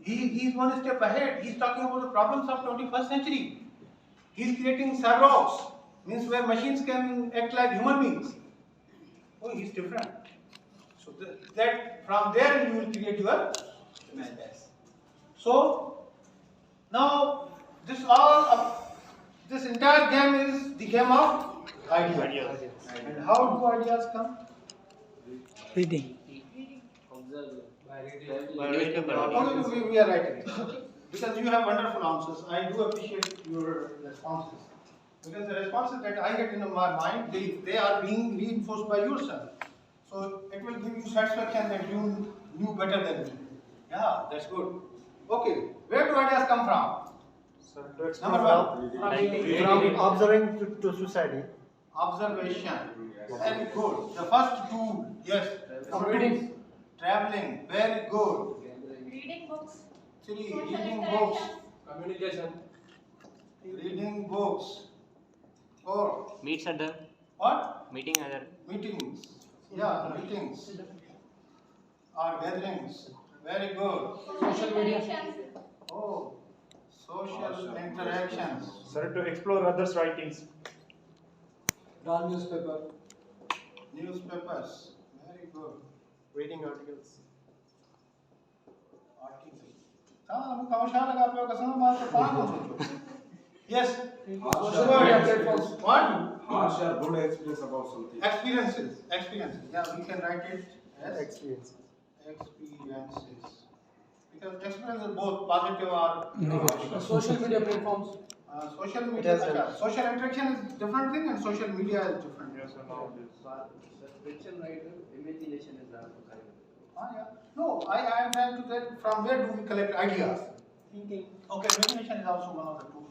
He's one step ahead. He's talking about the problems of 21st century. He's creating cyborgs, means where machines can act like human beings. Oh, he's different. So that from there you will create your images. So now this entire game is the game of ideas. And how do ideas come? Reading. Okay, we are writing. Because you have wonderful answers. I do appreciate your responses. Because the responses that I get in my mind, they are being reinforced by yourself. So it will give you satisfaction that you knew better than me. Yeah, that's good. Okay, where do ideas come from? Number one. From observing to society. Observation. Very good. The first two, yes. From reading. Traveling. Very good. Reading books. Three. Social Reading interaction. books. Communication. Reading books. Four. Meets other. What? Meeting other. Meetings. Yeah, meetings. Or gatherings. Very good. Social interaction. Oh, social interactions. Sir, to explore others' writings. Read newspaper. Newspapers. Very good. Reading articles. Yes. What? Harsh or good experience about something. Experiences. Yeah, we can write it as Experiences. experiences. Because experience is both positive or Negative. Social media platforms. social It media. has helped. Social interaction is different thing and social media is different. Fiction writer, imagination is also kind Yeah. No, I am trying to get from where do we collect ideas? Thinking. Okay, imagination is also one of the two.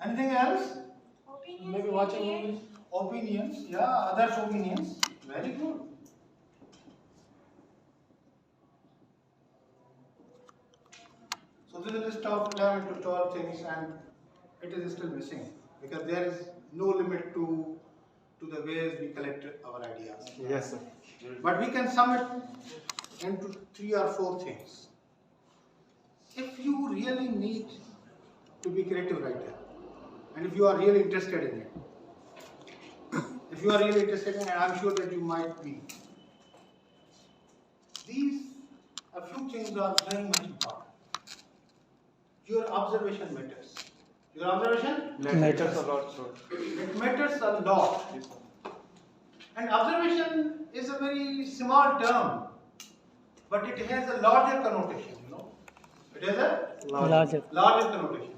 Anything else? Opinions. Maybe watching movies. Opinions, yeah, others' opinions. Very good. So this is a list of 11 to 12 things and it is still missing because there is no limit to the ways we collect our ideas. Yes, sir. But we can sum it into 3 or 4 things. If you really need to be a creative writer and if you are really interested in it, if you are really interested in it, and I'm sure that you might be, a few things are very much important. Your observation matters. Your observation Matters a lot, sir. it matters a lot. And observation is a very small term, but it has a larger connotation, you know. It has a Larger. larger connotation.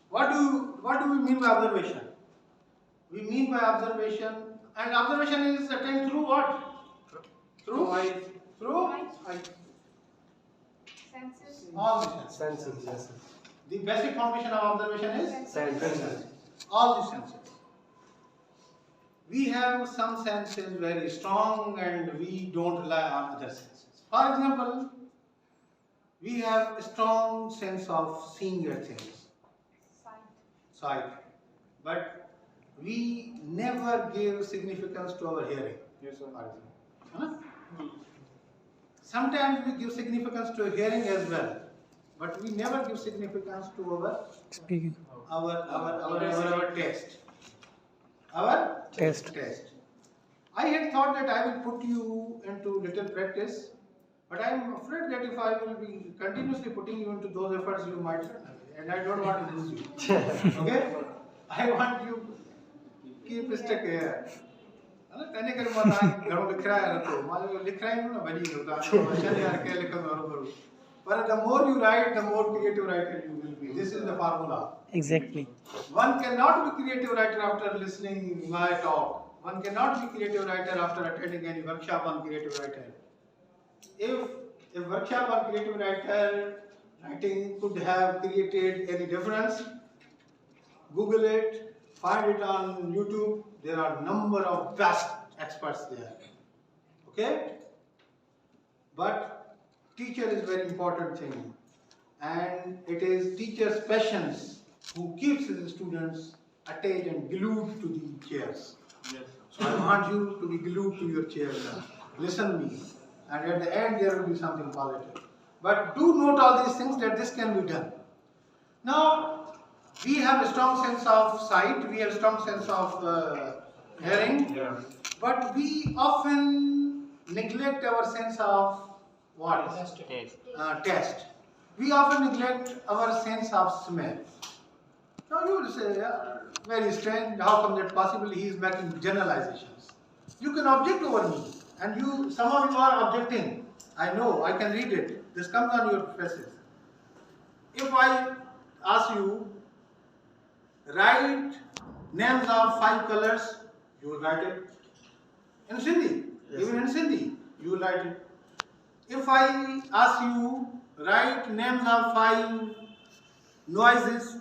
What do we mean by observation? We mean by observation, and observation is attained through what? Through eyes. Through eyes. Senses. All the senses. Senses, yes, sir. The basic foundation of observation is Senses. all the senses. We have some senses very strong and we don't rely on other senses. For example, we have a strong sense of seeing things, sight, but we never give significance to our hearing. Yes, sir. Huh? Sometimes we give significance to hearing as well, but we never give significance to Speaking. our taste. Our Taste. I had thought that I will put you into little practice, but I am afraid that if I will be continuously putting you into those efforts, you might run away, and I don't want to lose you. Okay? I want you keep stick here. तने कर मत घरों लिख रहा है ना तो मालूम लिख रहा है ना बड़ी होता है चल यार क्या लिखा मैं but the more you write, the more creative writer you will be. This is the formula. Exactly. One cannot be creative writer after listening my talk. One cannot be creative writer after attending any workshop on creative writer. If a workshop on creative writing could have created any difference, Google it, find it on YouTube. There are a number of best experts there. Okay? But teacher is very important thing, and it is teacher's patience who keeps his students attached and glued to the chairs. Yes. So I want you to be glued to your chair now. Listen me. and at the end there will be something positive. But do note all these things that this can be done. Now, we have a strong sense of sight, we have a strong sense of hearing, but we often neglect our sense of what? Taste. We often neglect our sense of smell. Now you will say, yeah, very strange, how come that possible? He is making generalizations. You can object over me, and some of you are objecting. I know, I can read it. This comes on your faces. If I ask you, write names of 5 colors, you will write it. In Sindhi, even in Sindhi, you will write it. If I ask you, write names of 5 noises,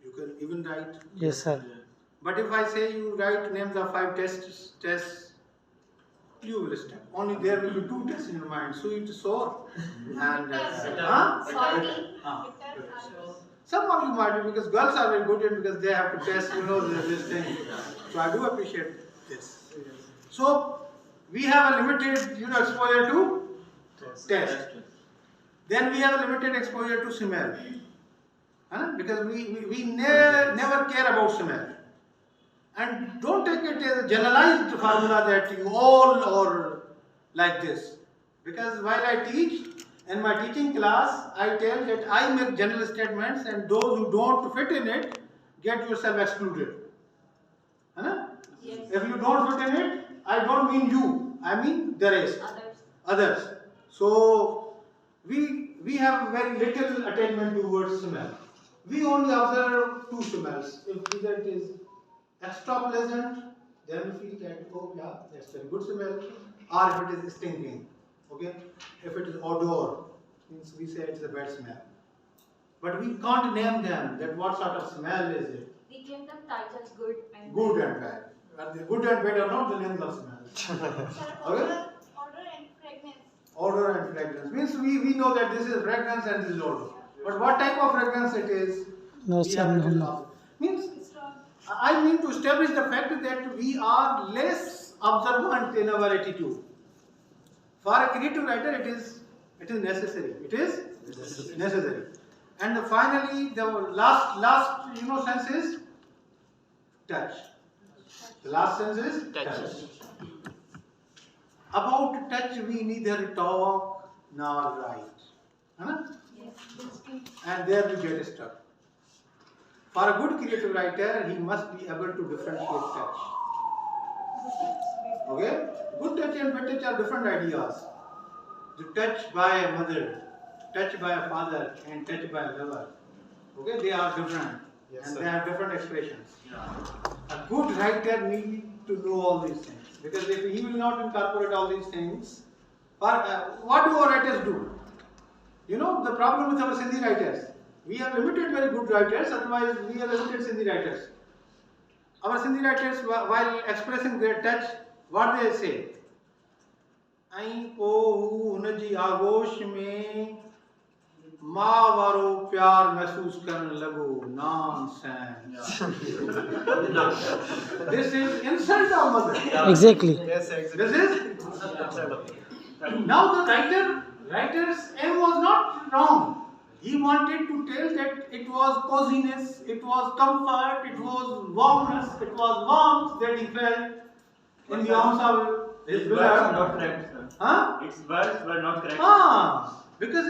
you can even write. Yes, sir. But if I say you write names of 5 tests, you will stop. Only there will be 2 tests in your mind, sweet, sour, and Salty, Ah. bitter, and Some of you might be, because girls are very good at, because they have to test, this thing. So I do appreciate this. So we have a limited, exposure to taste. Then we have a limited exposure to smell. Because we never care about smell. And don't take it as a generalized formula that you all are like this. Because while I teach, in my teaching class, I tell that I make general statements, and those who don't fit in it, get yourself excluded. yes, If you don't fit in it, I don't mean you, I mean the rest, others. So we have very little attainment towards smell. We only observe 2 smells. If either it is extra pleasant, then we feel that, oh yeah, that's very good smell, or if it is stinking. Okay? If it is odor, means we say it's a bad smell. But we can't name them, that what sort of smell is it. we give them titles good and Good and bad. But the good and bad are not the names of smells. Sir, Okay? order and fragrance. Odor and fragrance. Means we know that this is fragrance and this is odor. But what type of fragrance it is? No, we sir, have to no. know. Means It's strong. I mean to establish the fact that we are less observant in our attitude. For a creative writer, it is necessary. It is necessary. And finally, the last sense is touch. The last sense is touch. About touch, we neither talk nor write. And there we get stuck. For a good creative writer, he must be able to differentiate touch. Okay? Good touch and bad touch are different ideas. The touch by a mother, touch by a father, and touch by a lover. Okay? They are different. And they have different expressions. A good writer needs to know all these things. Because if he will not incorporate all these things, what do our writers do? The problem with our Sindhi writers. We have limited very good writers, otherwise we have limited Sindhi writers. Our Sindhi writers, while expressing their touch, what they say? Ai ko hunji agosh mein माँ वारो प्यार महसूस करने लगो. Nonsense. This is insult of mother. Exactly. Yes, exactly. This is. Now the writer's aim was not wrong. He wanted to tell that it was coziness, it was comfort, it was warmness, it was warmth that he felt in the arms of his His words are beloved. not correct, sir. Huh? Its words were not correct. Because,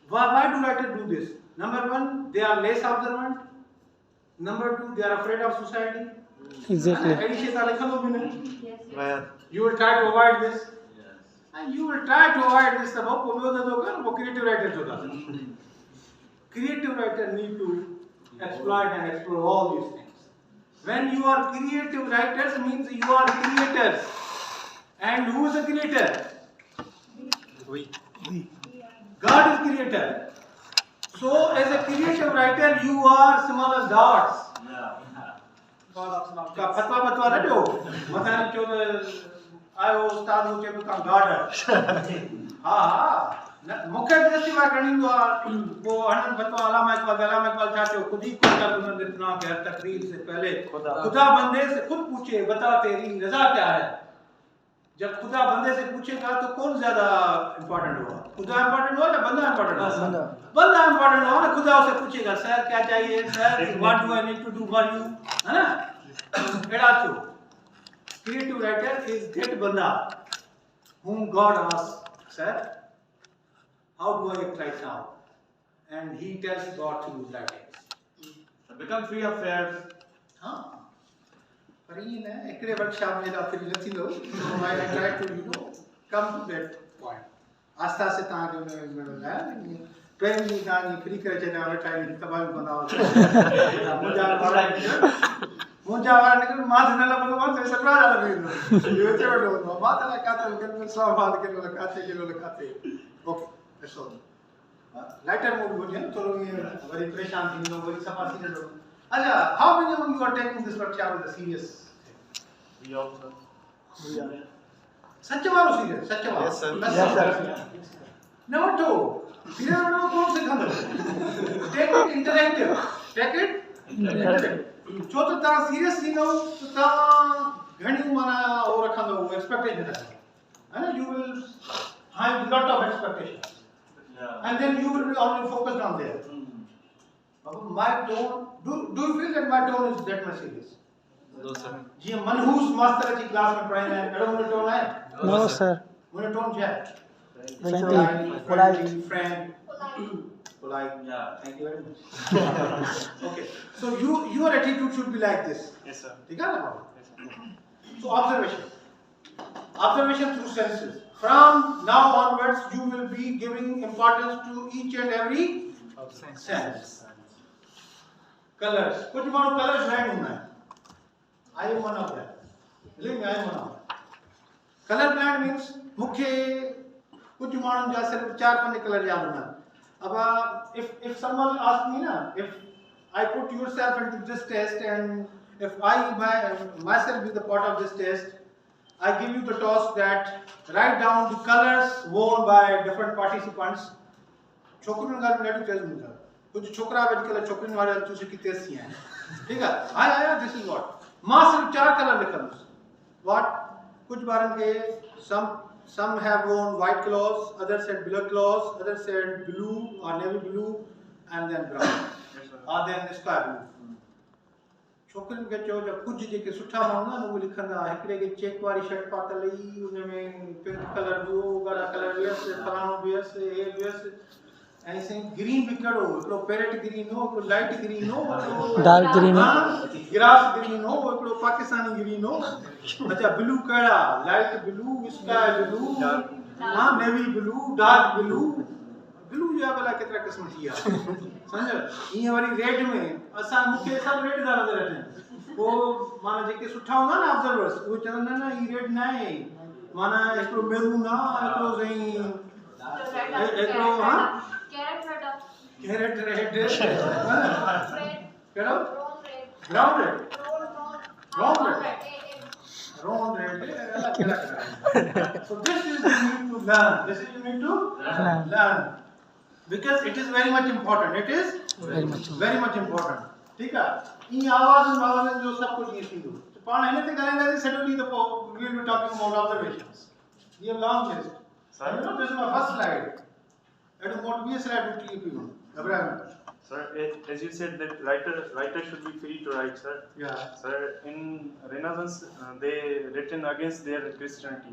why do writers do this? Number 1, they are less observant. Number 2, they are afraid of society. Exactly. Where? You will try to avoid this. And you will try to avoid this. Creative writer. Creative writer need to exploit and explore all these things. When you are creative writers, means you are creators. And who is a creator? We. God is creator. So as a creative writer, you are small as dots. Fatwa na do. Matani chod ayo ustad ho che become God. Ha. मुख्य दृष्टि में करनी तो वो अनंत फतवा अलामा इकबाल चाहते हो खुद ही खुद का तुमने इतना गैर तकरीर से पहले खुदा बंदे से खुद पूछे बता तेरी रजा क्या है जब खुदा बंदे से पूछेगा तो कौन ज्यादा इंपॉर्टेंट होगा? खुदा इंपॉर्टेंट होगा या बंदा इंपॉर्टेंट होगा? बंदा इंपॉर्टेंट होगा ना। खुदा उसे पूछेगा सर क्या चाहिए, sir what do I need to do for you, है ना? एड़ा क्यों? क्रिएटिव राइटर इज दैट बंदा whom God asks, sir, how do I act right now? And he tells God to use writings. Become free of fears. हाँ, पर ये ना एकड़े workshop में फिर लथी लो, so I try to come to that point. आस्था से ताकि उन्हें ना पहले ही ताकि फ्री करे चले वाले टाइम तबाही बनाओ। मुझे आवाज़ निकल माथ न लगा तो माथ से सरप्राइज आ लगी। ये चोट हो माथ ना काटे उनके सब बात के लोग काटे। Okay, that's all. Lighter mood हो जाए तो लोग ये बड़ी परेशान थी लोग बड़ी सफा सीरियस हो। अच्छा, how many of you are taking this workshop with a serious? We also. सच्चे वालों सीरियस, सच्चे वालों। Yes, sir. Yes, sir. Number 2, serious वालों कौन से खाना? Take it interactive. Take it interactive. जो तो तारा सीरियस थी ना तो तारा घनी माना और रखा दो expectation है ना? You will have lot of expectations. Yeah. And then you will be only focused on there. My tone, do you feel that my tone is that much serious? No, sir. जी मनहूस master की class में पढ़ाए हैं, एडो मुझे tone है? No, sir. मुझे tone क्या है? Friendly. Polite, friend, polite. Yeah. Thank you very much. Okay, so your attitude should be like this. Yes, sir. ठीक है ना बाबू? Yes, sir. So observation through senses. From now onwards, you will be giving importance to each and every sense. Colors. कुछ मानो colors blind होना है. I am one of them. Believe me, I am one of them. Color blind means मुख्य कुछ मानो जा सिर्फ 4-5 colour याद होना. अब if someone asks me ना, if I put yourself into this test and if I myself be the part of this test, I give you the task that write down the colors worn by different participants. छोकरियों का net तेज होगा. कुछ छोकरा आजकल छोकरियों वाले तुझे कितने सी हैं. ठीक है? आया this is what. माँ सिर्फ 4 कलर लिखा है. What? कुछ बारन के some have worn white clothes, others said black clothes, others said blue or navy blue, and then brown. Yes, sir. Or then sky blue. छोकरियों के चो जब कुछ जेके सुठा माण्हू न उहे लिखंदा हिकिड़े के चेक वारी शर्ट पातल ई उन में पिंक कलर ॿियो ॻाढ़ा कलर वियसि फलाणो वियसि हे वियसि ऐं साईं ग्रीन बि कहिड़ो हिकिड़ो पैरेट ग्रीन हो हिकिड़ो लाइट ग्रीन हो Dark green. ग्रास ग्रीन हो हिकिड़ो पाकिस्तानी ग्रीन हो अच्छा ब्लू कहिड़ा लाइट ब्लू स्काई ब्लू हाँ navy blue dark blue blue जा भला केतिरा क़िस्म थी विया सम्झ ईअं वरी रेड में असां मूंखे सभु रेड था नज़र अचनि पोइ माना जेके सुठा हूंदा न ऑब्जर्वर्स उहे चवंदा न हीअ रेड न आहे माना हिकिड़ो मेरून आहे हिकिड़ो साईं हिकिड़ो हा कैरेट रेड कहिड़ो brown red Wrong red. So this is you need to learn. This is you need to learn. Because it is very much important. It is very much important. ठीक है? इन आवाज़ में जो सब कुछ ये सीखो. तो पान है ना तो करेंगे तो suddenly the we will be talking about observations. ये long list. Sir, You know this is my first slide. It is not be a slide to keep you. Abraham. sir, as you said that writer should be free to write, sir. Yeah. Sir, in Renaissance, they written against their Christianity.